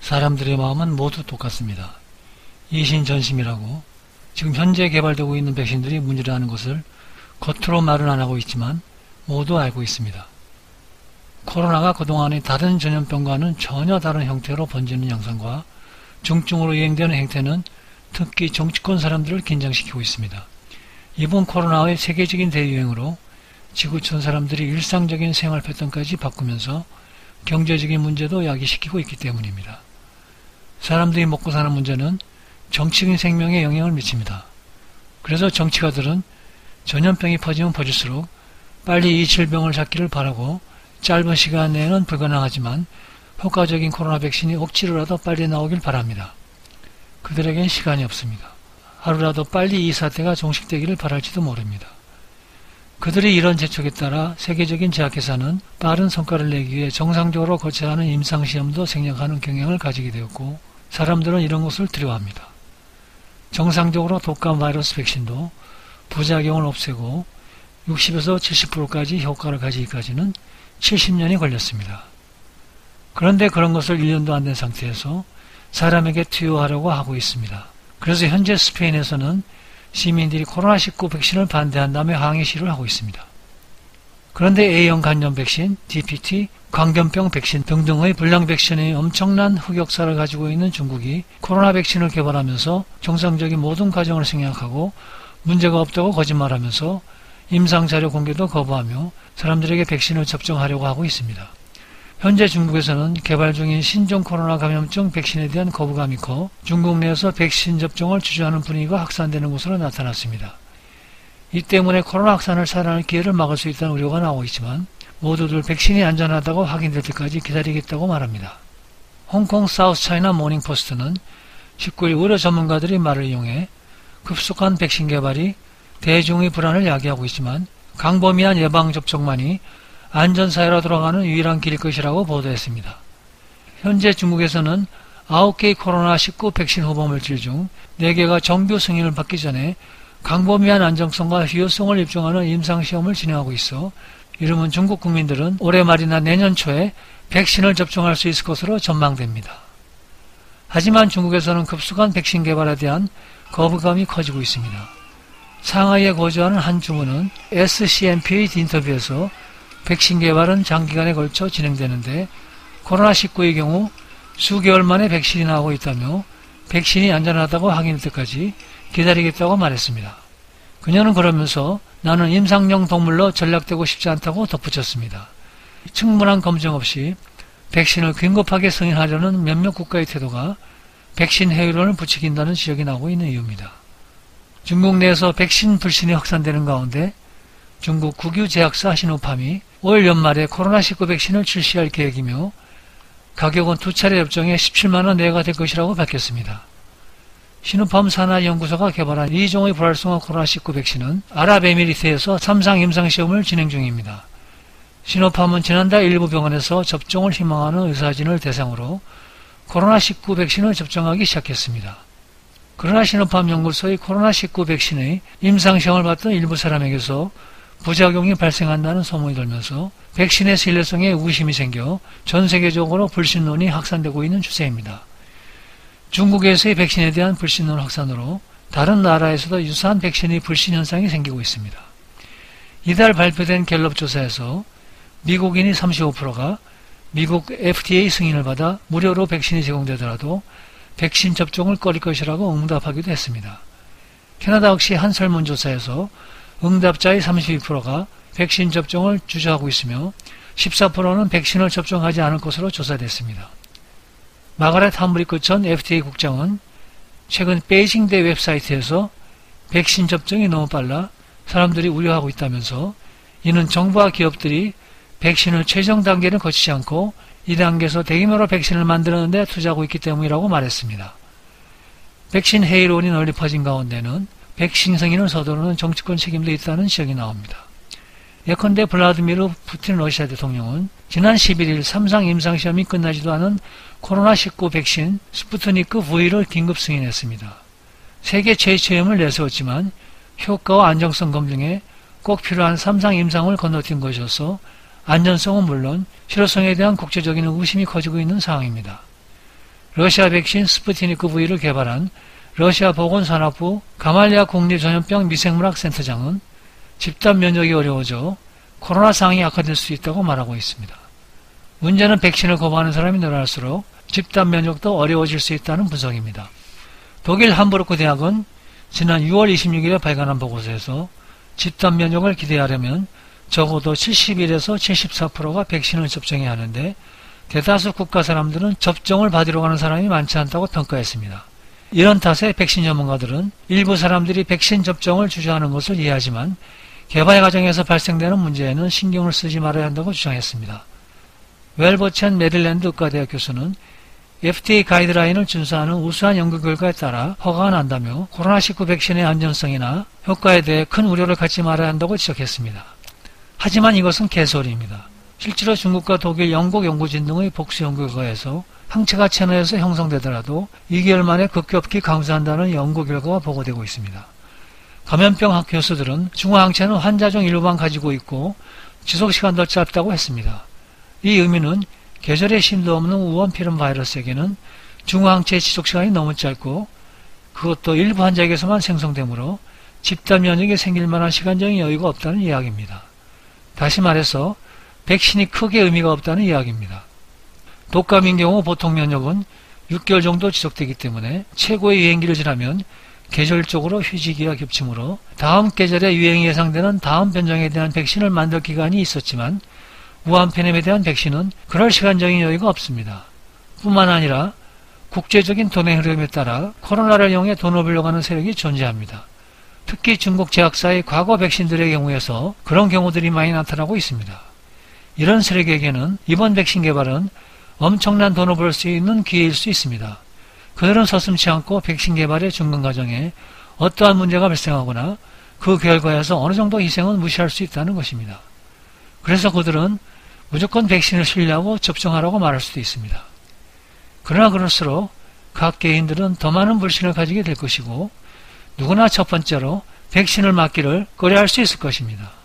사람들의 마음은 모두 똑같습니다. 이신전심이라고 지금 현재 개발되고 있는 백신들이 문제라는 것을 겉으로 말은 안 하고 있지만 모두 알고 있습니다. 코로나가 그동안의 다른 전염병과는 전혀 다른 형태로 번지는 양상과 중증으로 유행되는 행태는 특히 정치권 사람들을 긴장시키고 있습니다. 이번 코로나의 세계적인 대유행으로 지구촌 사람들이 일상적인 생활 패턴까지 바꾸면서 경제적인 문제도 야기시키고 있기 때문입니다. 사람들이 먹고 사는 문제는 정치적인 생명에 영향을 미칩니다. 그래서 정치가들은 전염병이 퍼지면 퍼질수록 빨리 이 질병을 잡기를 바라고 짧은 시간 내에는 불가능하지만 효과적인 코로나 백신이 억지로라도 빨리 나오길 바랍니다. 그들에겐 시간이 없습니다. 하루라도 빨리 이 사태가 종식되기를 바랄지도 모릅니다. 그들이 이런 재촉에 따라 세계적인 제약회사는 빠른 성과를 내기 위해 정상적으로 거쳐야 하는 임상시험도 생략하는 경향을 가지게 되었고 사람들은 이런 것을 두려워합니다. 정상적으로 독감 바이러스 백신도 부작용을 없애고 60에서 70%까지 효과를 가지기까지는 70년이 걸렸습니다. 그런데 그런 것을 1년도 안 된 상태에서 사람에게 투여하려고 하고 있습니다. 그래서 현재 스페인에서는 시민들이 코로나19 백신을 반대한다며 항의 시위를 하고 있습니다. 그런데 A형 간염 백신, DPT, 광견병 백신 등등의 불량 백신의 엄청난 흑역사를 가지고 있는 중국이 코로나 백신을 개발하면서 정상적인 모든 과정을 생략하고 문제가 없다고 거짓말하면서 임상자료 공개도 거부하며 사람들에게 백신을 접종하려고 하고 있습니다. 현재 중국에서는 개발 중인 신종 코로나 감염증 백신에 대한 거부감이 커 중국 내에서 백신 접종을 주저하는 분위기가 확산되는 것으로 나타났습니다. 이 때문에 코로나 확산을 살아날 기회를 막을 수 있다는 우려가 나오고 있지만 모두들 백신이 안전하다고 확인될 때까지 기다리겠다고 말합니다. 홍콩 사우스 차이나 모닝포스트는 19일 의료 전문가들의 말을 이용해 급속한 백신 개발이 대중의 불안을 야기하고 있지만 광범위한 예방접종만이 안전사회로 돌아가는 유일한 길일 것이라고 보도했습니다. 현재 중국에서는 9개의 코로나19 백신 후보물질 중 4개가 정규 승인을 받기 전에 광범위한 안정성과 효율성을 입증하는 임상시험을 진행하고 있어 이르면 중국 국민들은 올해 말이나 내년 초에 백신을 접종할 수 있을 것으로 전망됩니다. 하지만 중국에서는 급속한 백신 개발에 대한 거부감이 커지고 있습니다. 상하이에 거주하는 한 주부는 SCMP의 인터뷰에서 백신 개발은 장기간에 걸쳐 진행되는데 코로나19의 경우 수개월 만에 백신이 나오고 있다며 백신이 안전하다고 확인할 때까지 기다리겠다고 말했습니다. 그녀는 그러면서 나는 임상용 동물로 전락되고 싶지 않다고 덧붙였습니다. 충분한 검증 없이 백신을 긴급하게 승인하려는 몇몇 국가의 태도가 백신 해외론을 부추긴다는 지적이 나오고 있는 이유입니다. 중국 내에서 백신 불신이 확산되는 가운데 중국 국유제약사 시노팜이 올 연말에 코로나19 백신을 출시할 계획이며 가격은 2차례 접종에 17만원 내외가 될 것이라고 밝혔습니다. 시노팜 산하연구소가 개발한 2종의 불활성화 코로나19 백신은 아랍에미리트에서 3상 임상시험을 진행 중입니다. 시노팜은 지난달 일부 병원에서 접종을 희망하는 의사진을 대상으로 코로나19 백신을 접종하기 시작했습니다. 그러나 시노팜 연구소의 코로나19 백신의 임상시험을 받던 일부 사람에게서 부작용이 발생한다는 소문이 돌면서 백신의 신뢰성에 의구심이 생겨 전 세계적으로 불신론이 확산되고 있는 추세입니다. 중국에서의 백신에 대한 불신론 확산으로 다른 나라에서도 유사한 백신의 불신 현상이 생기고 있습니다. 이달 발표된 갤럽 조사에서 미국인이 35%가 미국 FDA 승인을 받아 무료로 백신이 제공되더라도 백신 접종을 꺼릴 것이라고 응답하기도 했습니다. 캐나다 역시 한 설문조사에서 응답자의 32%가 백신 접종을 주저하고 있으며 14%는 백신을 접종하지 않을 것으로 조사됐습니다. 마가렛 함브리크 전 FDA 국장은 최근 베이징대 웹사이트에서 백신 접종이 너무 빨라 사람들이 우려하고 있다면서 이는 정부와 기업들이 백신을 최종 단계를 거치지 않고 2단계에서 대규모로 백신을 만드는 데 투자하고 있기 때문이라고 말했습니다. 백신 해이론이 널리 퍼진 가운데는 백신 승인을 서두르는 정치권 책임도 있다는 지적이 나옵니다. 예컨대 블라디미르 푸틴 러시아 대통령은 지난 11일 3상 임상시험이 끝나지도 않은 코로나19 백신 스푸트니크 V를 긴급 승인했습니다. 세계 최초임을 내세웠지만 효과와 안정성 검증에 꼭 필요한 3상 임상을 건너뛴 것이어서 안전성은 물론 실효성에 대한 국제적인 의구심이 커지고 있는 상황입니다. 러시아 백신 스푸트니크 V를 개발한 러시아 보건산업부 가말리아 국립전염병 미생물학 센터장은 집단 면역이 어려워져 코로나 상황이 악화될 수 있다고 말하고 있습니다. 문제는 백신을 거부하는 사람이 늘어날수록 집단 면역도 어려워질 수 있다는 분석입니다. 독일 함부르크 대학은 지난 6월 26일에 발간한 보고서에서 집단 면역을 기대하려면 적어도 71에서 74%가 백신을 접종해야 하는데 대다수 국가 사람들은 접종을 받으러 가는 사람이 많지 않다고 평가했습니다. 이런 탓에 백신 전문가들은 일부 사람들이 백신 접종을 주저하는 것을 이해하지만 개발 과정에서 발생되는 문제에는 신경을 쓰지 말아야 한다고 주장했습니다. 웰버첸 메릴랜드 의과대학 교수는 FDA 가이드라인을 준수하는 우수한 연구 결과에 따라 허가가 난다며 코로나19 백신의 안전성이나 효과에 대해 큰 우려를 갖지 말아야 한다고 지적했습니다. 하지만 이것은 개소리입니다. 실제로 중국과 독일, 영국 연구진 등의 복수 연구 결과에서 항체가 체내에서 형성되더라도 2개월 만에 급격히 감소한다는 연구 결과가 보고되고 있습니다. 감염병학 교수들은 중화항체는 환자 중 일부만 가지고 있고 지속시간도 짧다고 했습니다. 이 의미는 계절의 심도 없는 우원피름 바이러스에게는 중화항체의 지속시간이 너무 짧고 그것도 일부 환자에게서만 생성되므로 집단 면역이 생길 만한 시간적인 여유가 없다는 이야기입니다. 다시 말해서 백신이 크게 의미가 없다는 이야기입니다. 독감인 경우 보통 면역은 6개월 정도 지속되기 때문에 최고의 유행기를 지나면 계절적으로 휴지기와 겹치므로 다음 계절에 유행이 예상되는 다음 변종에 대한 백신을 만들 기간이 있었지만 우한페넴에 대한 백신은 그럴 시간적인 여유가 없습니다. 뿐만 아니라 국제적인 돈의 흐름에 따라 코로나를 이용해 돈을 벌려고 하는 세력이 존재합니다. 특히 중국 제약사의 과거 백신들의 경우에서 그런 경우들이 많이 나타나고 있습니다. 이런 세력에게는 이번 백신 개발은 엄청난 돈을 벌 수 있는 기회일 수 있습니다. 그들은 서슴지 않고 백신 개발의 중간 과정에 어떠한 문제가 발생하거나 그 결과에서 어느 정도 희생은 무시할 수 있다는 것입니다. 그래서 그들은 무조건 백신을 신뢰하고 접종하라고 말할 수도 있습니다. 그러나 그럴수록 각 개인들은 더 많은 불신을 가지게 될 것이고 누구나 첫 번째로 백신을 맞기를 꺼려할 수 있을 것입니다.